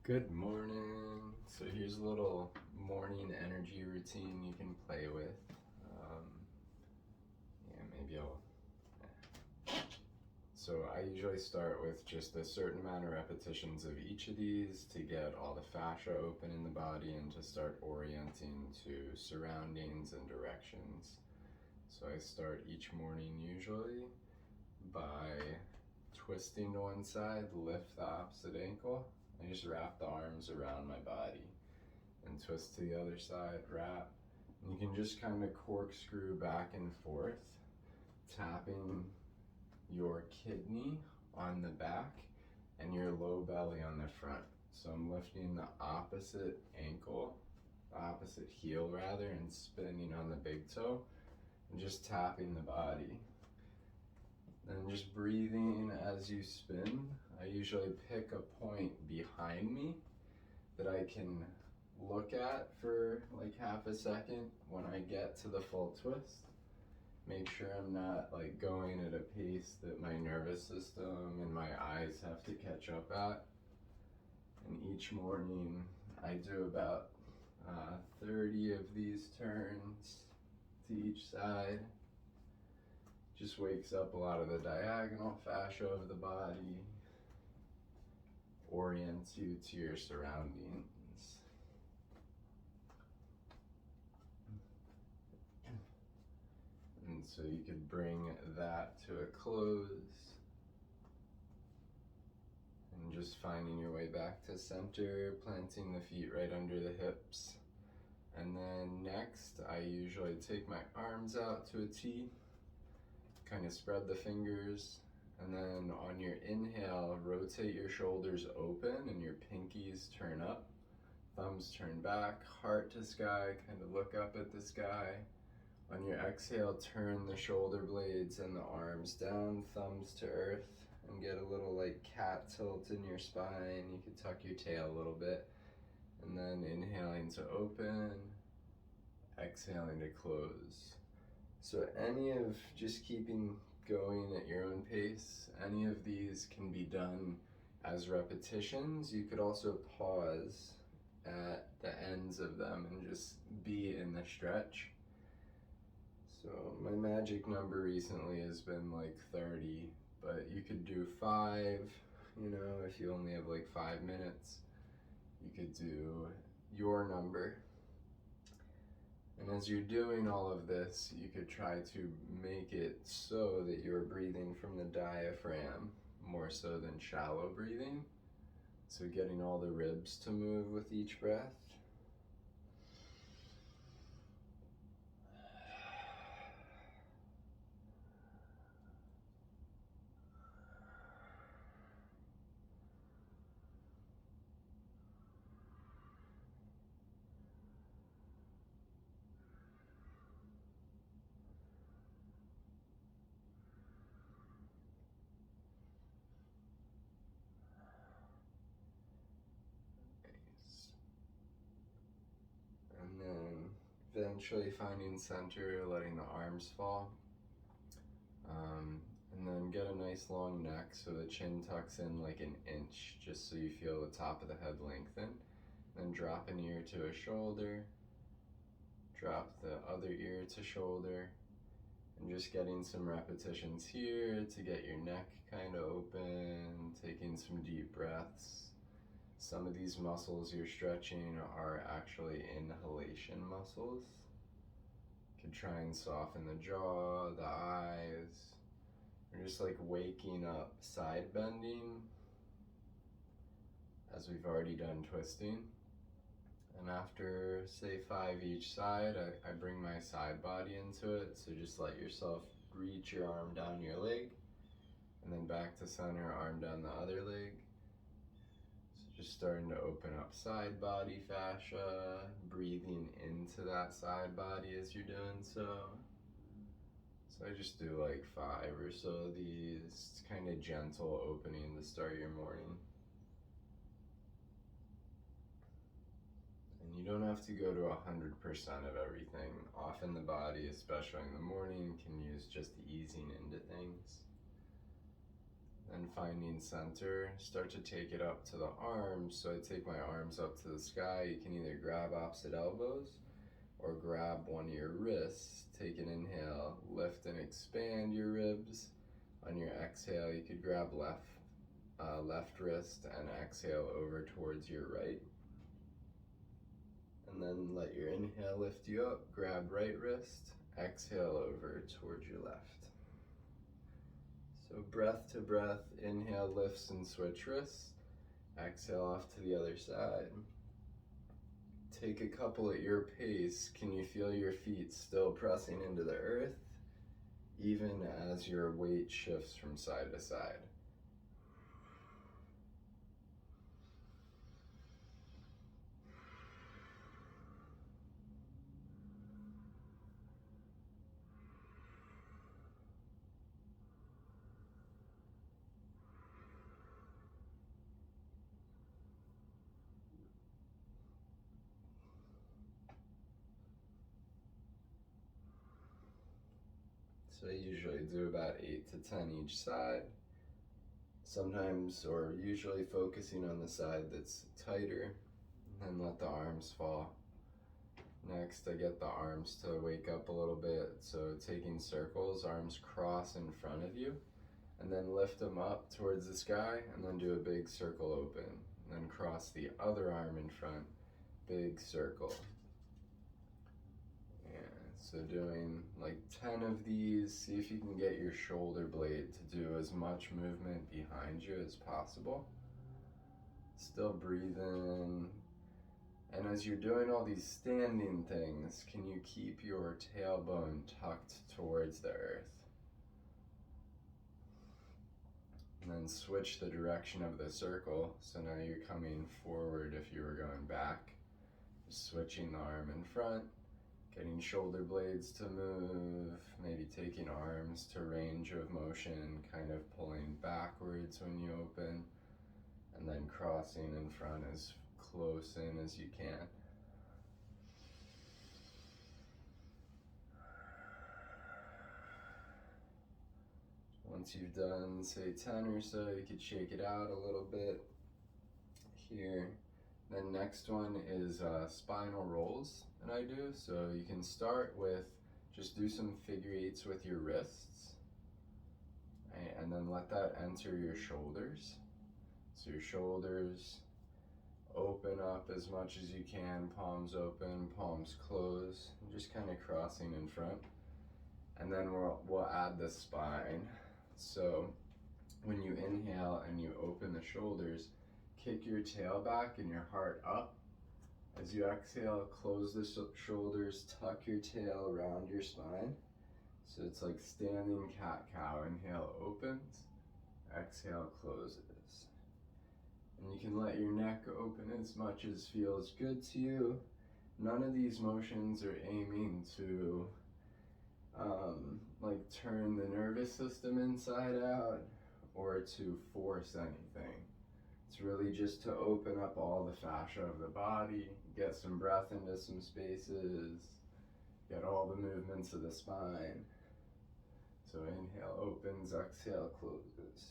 Good morning. So here's a little morning energy routine you can play with. Maybe I'll. So I usually start with just a certain amount of repetitions of each of these to get all the fascia open in the body and to start orienting to surroundings and directions. So I start each morning usually by twisting to one side, lift the opposite ankle. I just wrap the arms around my body and twist to the other side, wrap. And you can just kind of corkscrew back and forth, tapping your kidney on the back and your low belly on the front. So I'm lifting the opposite ankle, the opposite heel rather, and spinning on the big toe and just tapping the body. Then just breathing as you spin. I usually pick a point behind me that I can look at for like half a second when I get to the full twist. Make sure I'm not like going at a pace that my nervous system and my eyes have to catch up at. And each morning I do about 30 of these turns to each side. Just wakes up a lot of the diagonal fascia of the body, orients you to your surroundings. And so you could bring that to a close and just finding your way back to center, planting the feet right under the hips. And then next, I usually take my arms out to a T, kind of spread the fingers, and then on your inhale, rotate your shoulders open and your pinkies turn up, thumbs turn back, heart to sky, kind of look up at the sky. On your exhale, turn the shoulder blades and the arms down, thumbs to earth, and get a little like cat tilt in your spine. You can tuck your tail a little bit. And then inhaling to open, exhaling to close. So any of just keeping going at your own pace, any of these can be done as repetitions. You could also pause at the ends of them and just be in the stretch. So my magic number recently has been like 30, but you could do 5, if you only have like 5 minutes. You could do your number. And as you're doing all of this, you could try to make it so that you're breathing from the diaphragm more so than shallow breathing. So getting all the ribs to move with each breath. And then eventually finding center, letting the arms fall. And then get a nice long neck so the chin tucks in like an inch, just so you feel the top of the head lengthen. Then drop an ear to a shoulder, drop the other ear to shoulder, and just getting some repetitions here to get your neck kind of open, taking some deep breaths. Some of these muscles you're stretching are actually inhalation muscles. You can try and soften the jaw, the eyes, or just like waking up, side bending, as we've already done twisting. And after, say, 5 each side, I bring my side body into it. So just let yourself reach your arm down your leg, and then back to center, arm down the other leg. So just starting to open up side body fascia, breathing into that side body as you're doing so. So I just do like 5 or so of these, kind of gentle opening to start your morning. And you don't have to go to 100% of everything. Often the body, especially in the morning, can use just easing into things. and finding center. Start to take it up to the arms. So I take my arms up to the sky. You can either grab opposite elbows or grab one of your wrists. Take an inhale, lift and expand your ribs. On your exhale, you could grab left wrist and exhale over towards your right. And then let your inhale lift you up, grab right wrist, exhale over towards your left. So breath to breath, inhale lifts and switch wrists, exhale off to the other side. Take a couple at your pace. Can you feel your feet still pressing into the earth, even as your weight shifts from side to side? So I usually do about 8 to 10 each side. Sometimes, or usually focusing on the side that's tighter, and then let the arms fall. Next, I get the arms to wake up a little bit. So taking circles, arms cross in front of you, and then lift them up towards the sky, and then do a big circle open. And then cross the other arm in front, big circle. So doing like 10 of these. See if you can get your shoulder blade to do as much movement behind you as possible. Still breathe in. And as you're doing all these standing things, can you keep your tailbone tucked towards the earth? And then switch the direction of the circle. So now you're coming forward if you were going back. Just switching the arm in front. Getting shoulder blades to move, maybe taking arms to range of motion, kind of pulling backwards when you open, and then crossing in front as close in as you can. Once you've done, say 10 or so, you could shake it out a little bit here. Then next one is spinal rolls that I do. So you can start with just do some figure eights with your wrists, right? And then let that enter your shoulders. So your shoulders open up as much as you can, palms open, palms close, and just kind of crossing in front. And then we'll add the spine. So when you inhale and you open the shoulders, kick your tail back and your heart up. As you exhale, close the shoulders, tuck your tail around your spine. So it's like standing cat-cow. Inhale opens, exhale closes. And you can let your neck open as much as feels good to you. None of these motions are aiming to like turn the nervous system inside out or to force anything. It's really just to open up all the fascia of the body, get some breath into some spaces, get all the movements of the spine. So inhale opens, exhale closes.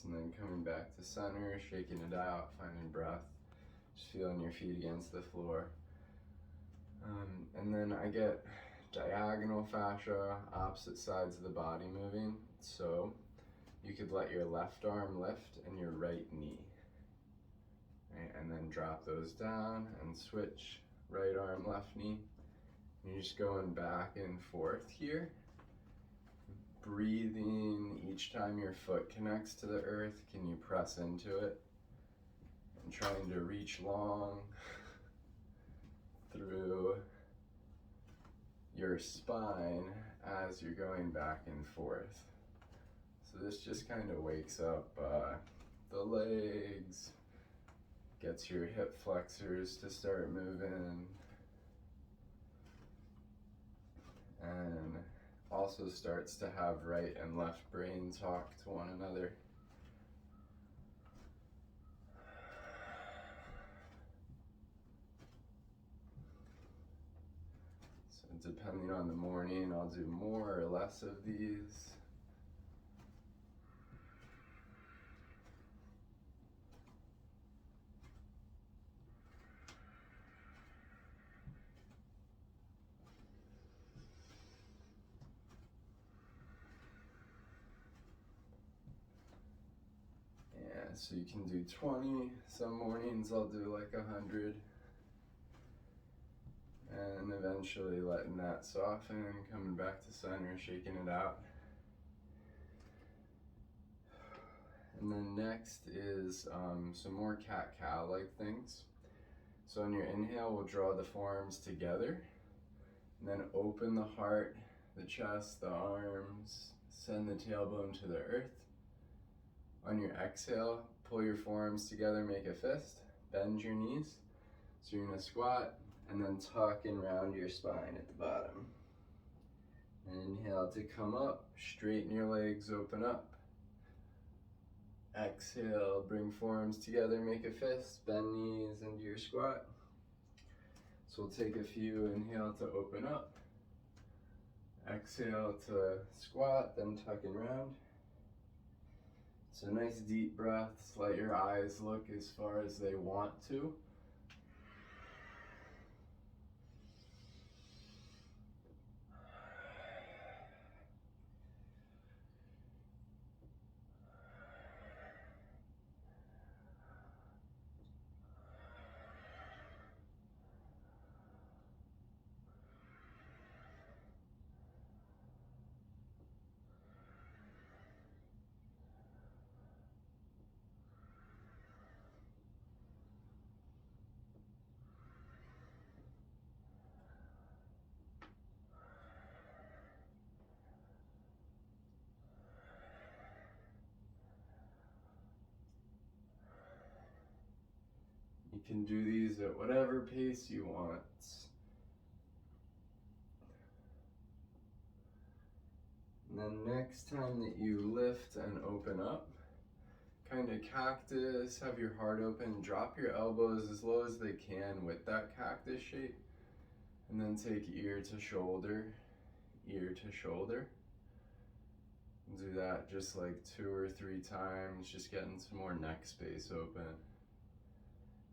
And then coming back to center, shaking it out, finding breath, just feeling your feet against the floor. And then I get diagonal fascia, opposite sides of the body moving. So you could let your left arm lift and your right knee. Right? And then drop those down and switch right arm, left knee. And you're just going back and forth here. Breathing each time your foot connects to the earth. Can you press into it? and trying to reach long through your spine as you're going back and forth. So this just kind of wakes up the legs, gets your hip flexors to start moving, and also starts to have right and left brain talk to one another. So depending on the morning, I'll do more or less of these. So you can do 20, some mornings I'll do like 100, and eventually letting that soften, coming back to center, shaking it out. And then next is some more cat-cow like things. So on your inhale, we'll draw the forearms together, and then open the heart, the chest, the arms, send the tailbone to the earth. On your exhale, pull your forearms together, make a fist, bend your knees. So you're gonna squat and then tuck and round your spine at the bottom. Inhale to come up, straighten your legs, open up. Exhale, bring forearms together, make a fist, bend knees into your squat. So we'll take a few, inhale to open up. Exhale to squat, then tuck and round. So nice deep breaths, let your eyes look as far as they want to. You can do these at whatever pace you want. And then next time that you lift and open up, kind of cactus, have your heart open, drop your elbows as low as they can with that cactus shape, and then take ear to shoulder, ear to shoulder. Do that just like 2 or 3 times, just getting some more neck space open.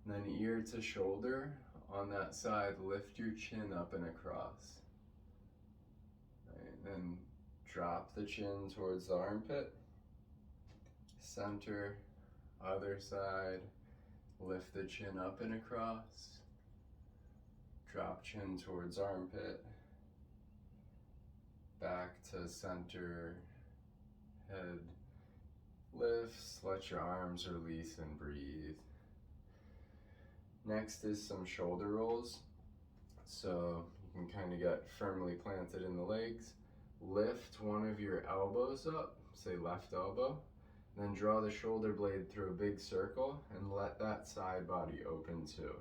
And then ear to shoulder, on that side, lift your chin up and across. Right, then drop the chin towards the armpit. Center, other side, lift the chin up and across. Drop chin towards armpit. Back to center, head lifts, let your arms release and breathe. Next is some shoulder rolls. So you can kind of get firmly planted in the legs. Lift one of your elbows up, say left elbow, then draw the shoulder blade through a big circle and let that side body open too.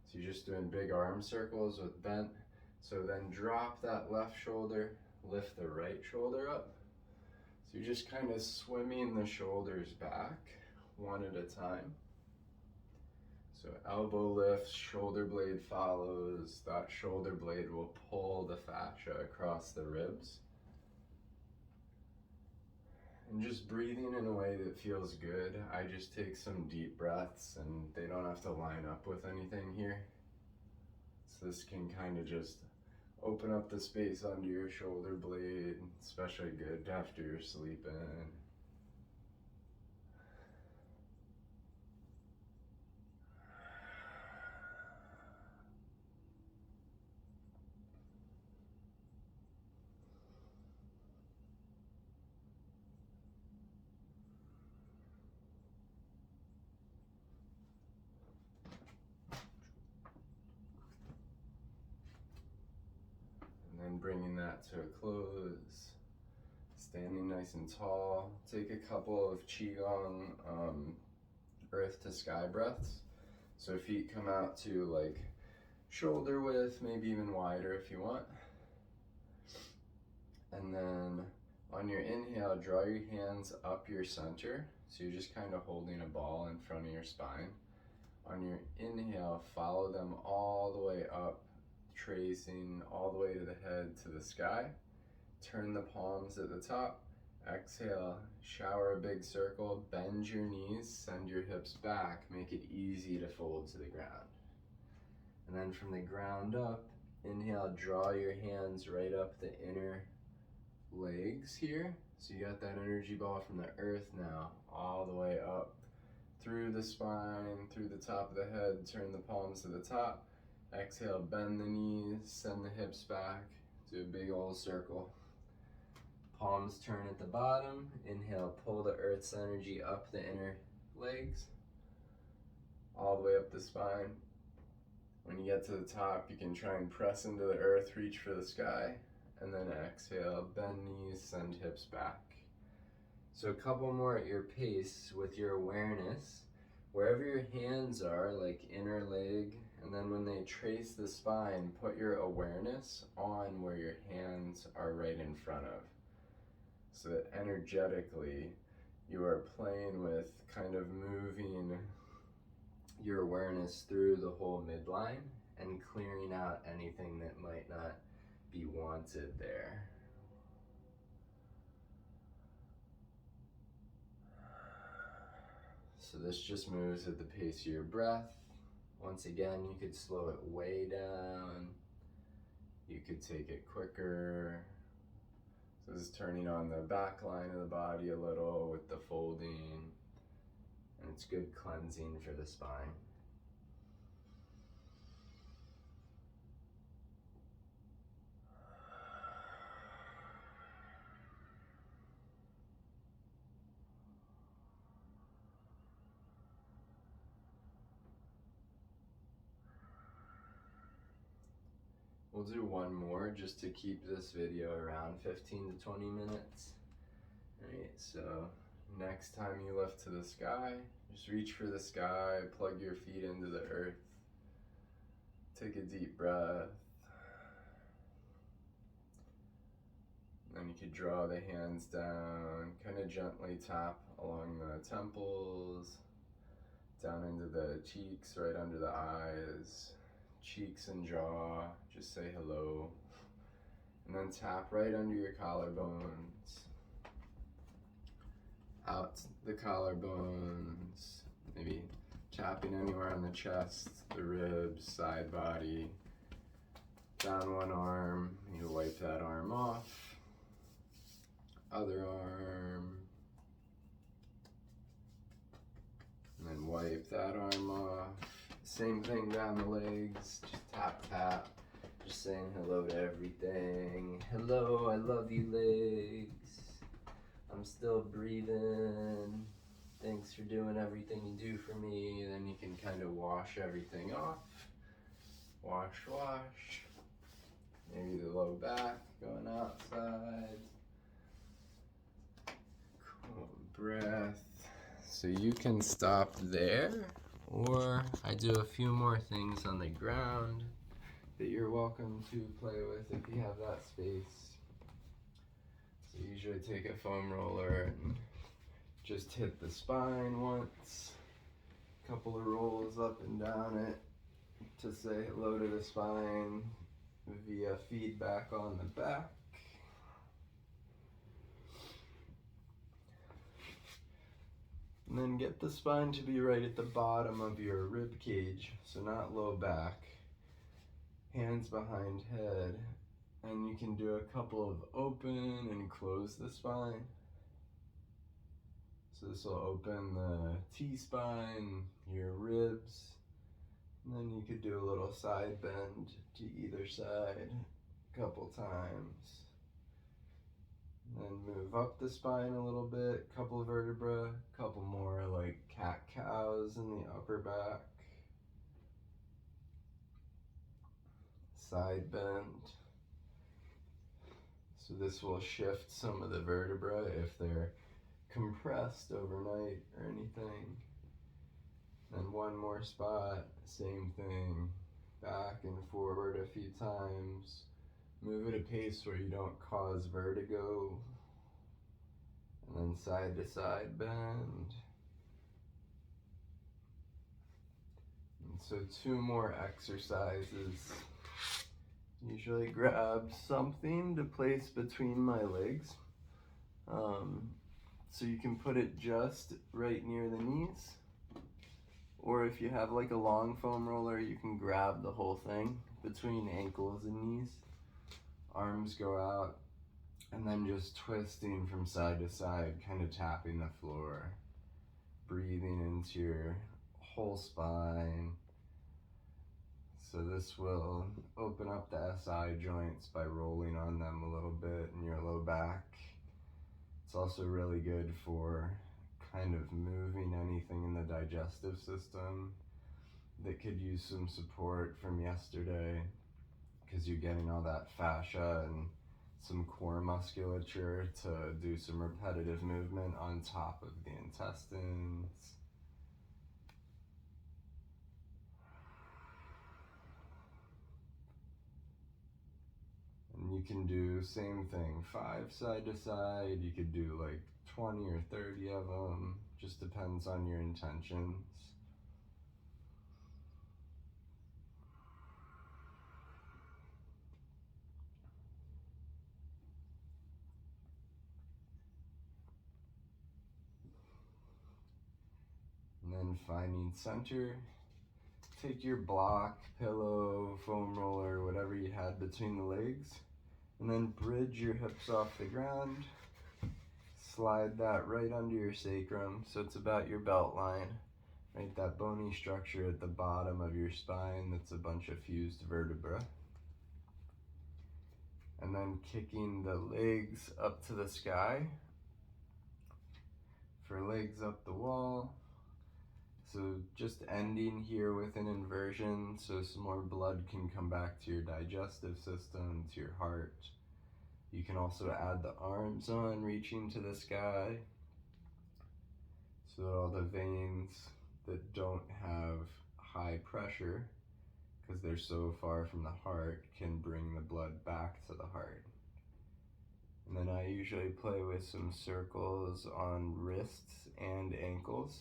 So you're just doing big arm circles with bent. So then drop that left shoulder, lift the right shoulder up. So you're just kind of swimming the shoulders back one at a time. So elbow lifts, shoulder blade follows. That shoulder blade will pull the fascia across the ribs. And just breathing in a way that feels good. I just take some deep breaths, and they don't have to line up with anything here. So this can kind of just open up the space under your shoulder blade, especially good after you're sleeping. then bringing that to a close. Standing nice and tall. Take a couple of Qigong earth to sky breaths. So feet come out to like shoulder width, maybe even wider if you want. And then on your inhale, draw your hands up your center. So you're just kind of holding a ball in front of your spine. On your inhale, follow them all the way up, tracing all the way to the head to the sky. Turn the palms at the top. Exhale, shower a big circle, bend your knees, send your hips back, make it easy to fold to the ground. And then from the ground up, inhale, draw your hands right up the inner legs here. So you got that energy ball from the earth now, all the way up through the spine, through the top of the head, turn the palms to the top. Exhale, bend the knees, send the hips back, do a big old circle. Palms turn at the bottom. Inhale, pull the earth's energy up the inner legs, all the way up the spine. When you get to the top, you can try and press into the earth, reach for the sky, and then exhale, bend knees, send hips back. So a couple more at your pace with your awareness. Wherever your hands are, like inner leg, and then when they trace the spine, put your awareness on where your hands are right in front of. So that energetically, you are playing with kind of moving your awareness through the whole midline and clearing out anything that might not be wanted there. So this just moves at the pace of your breath. Once again, you could slow it way down. You could take it quicker. So this is turning on the back line of the body a little with the folding. And it's good cleansing for the spine. We'll do one more just to keep this video around 15 to 20 minutes. Alright, so next time you lift to the sky, just reach for the sky, plug your feet into the earth. Take a deep breath. Then you could draw the hands down, kind of gently tap along the temples, down into the cheeks, right under the eyes. Cheeks and jaw, just say hello. And then tap right under your collarbones. Out the collarbones, maybe tapping anywhere on the chest, the ribs, side body. Down one arm, you wipe that arm off. Other arm. And then wipe that arm off. Same thing down the legs, just tap, tap. Just saying hello to everything. Hello, I love you, legs. I'm still breathing. Thanks for doing everything you do for me. And then you can kind of wash everything off. Wash, wash. Maybe the low back going outside. Cool breath. So you can stop there. Or I do a few more things on the ground that you're welcome to play with if you have that space. So usually take a foam roller and just hit the spine once. A couple of rolls up and down it to say hello to the spine via feedback on the back. And then get the spine to be right at the bottom of your rib cage, so not low back. Hands behind head, and you can do a couple of open and close the spine. So this will open the T-spine, your ribs, and then you could do a little side bend to either side a couple times. Then move up the spine a little bit, couple of vertebrae, couple more like cat-cows in the upper back. Side bend. So this will shift some of the vertebra if they're compressed overnight or anything. Then one more spot, same thing, back and forward a few times. Move at a pace where you don't cause vertigo. And then side to side bend. And so 2 more exercises. Usually grab something to place between my legs. So you can put it just right near the knees. Or if you have like a long foam roller, you can grab the whole thing between ankles and knees. Arms go out, and then just twisting from side to side, kind of tapping the floor. Breathing into your whole spine. So this will open up the SI joints by rolling on them a little bit in your low back. It's also really good for kind of moving anything in the digestive system that could use some support from yesterday, because you're getting all that fascia and some core musculature to do some repetitive movement on top of the intestines. And you can do same thing, 5 side to side. You could do like 20 or 30 of them, just depends on your intentions. And then finding center. Take your block, pillow, foam roller, whatever you had between the legs, and then bridge your hips off the ground. Slide that right under your sacrum, so it's about your belt line, right? That bony structure at the bottom of your spine that's a bunch of fused vertebra. And then kicking the legs up to the sky. For legs up the wall. So just ending here with an inversion so some more blood can come back to your digestive system, to your heart. You can also add the arms on, reaching to the sky, so that all the veins that don't have high pressure, because they're so far from the heart, can bring the blood back to the heart. And then I usually play with some circles on wrists and ankles.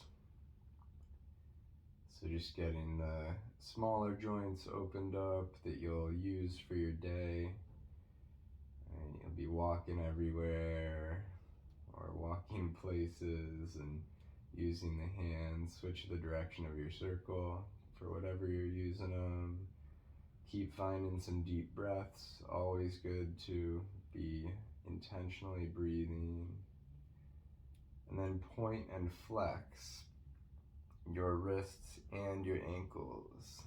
So just getting the smaller joints opened up that you'll use for your day. And you'll be walking everywhere or walking places and using the hands. Switch the direction of your circle for whatever you're using them. Keep finding some deep breaths. Always good to be intentionally breathing. And then point and flex your wrists and your ankles.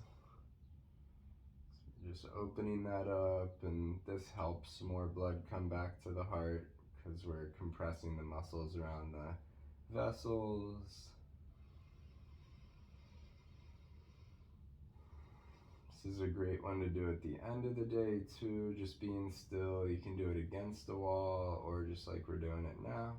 So just opening that up, and this helps more blood come back to the heart because we're compressing the muscles around the vessels. This is a great one to do at the end of the day too, just being still. You can do it against the wall or just like we're doing it now.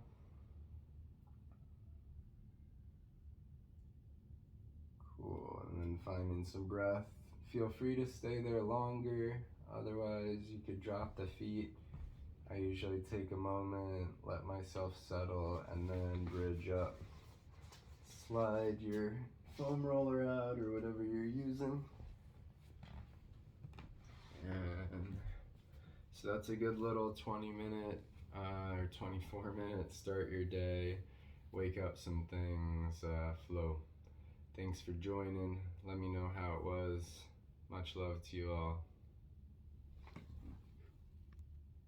Cool, and then finding some breath. Feel free to stay there longer, otherwise you could drop the feet. I usually take a moment, let myself settle, and then bridge up. Slide your foam roller out or whatever you're using. And so that's a good little 20-minute or 24-minute start your day, wake up some things, flow. Thanks for joining. Let me know how it was. Much love to you all.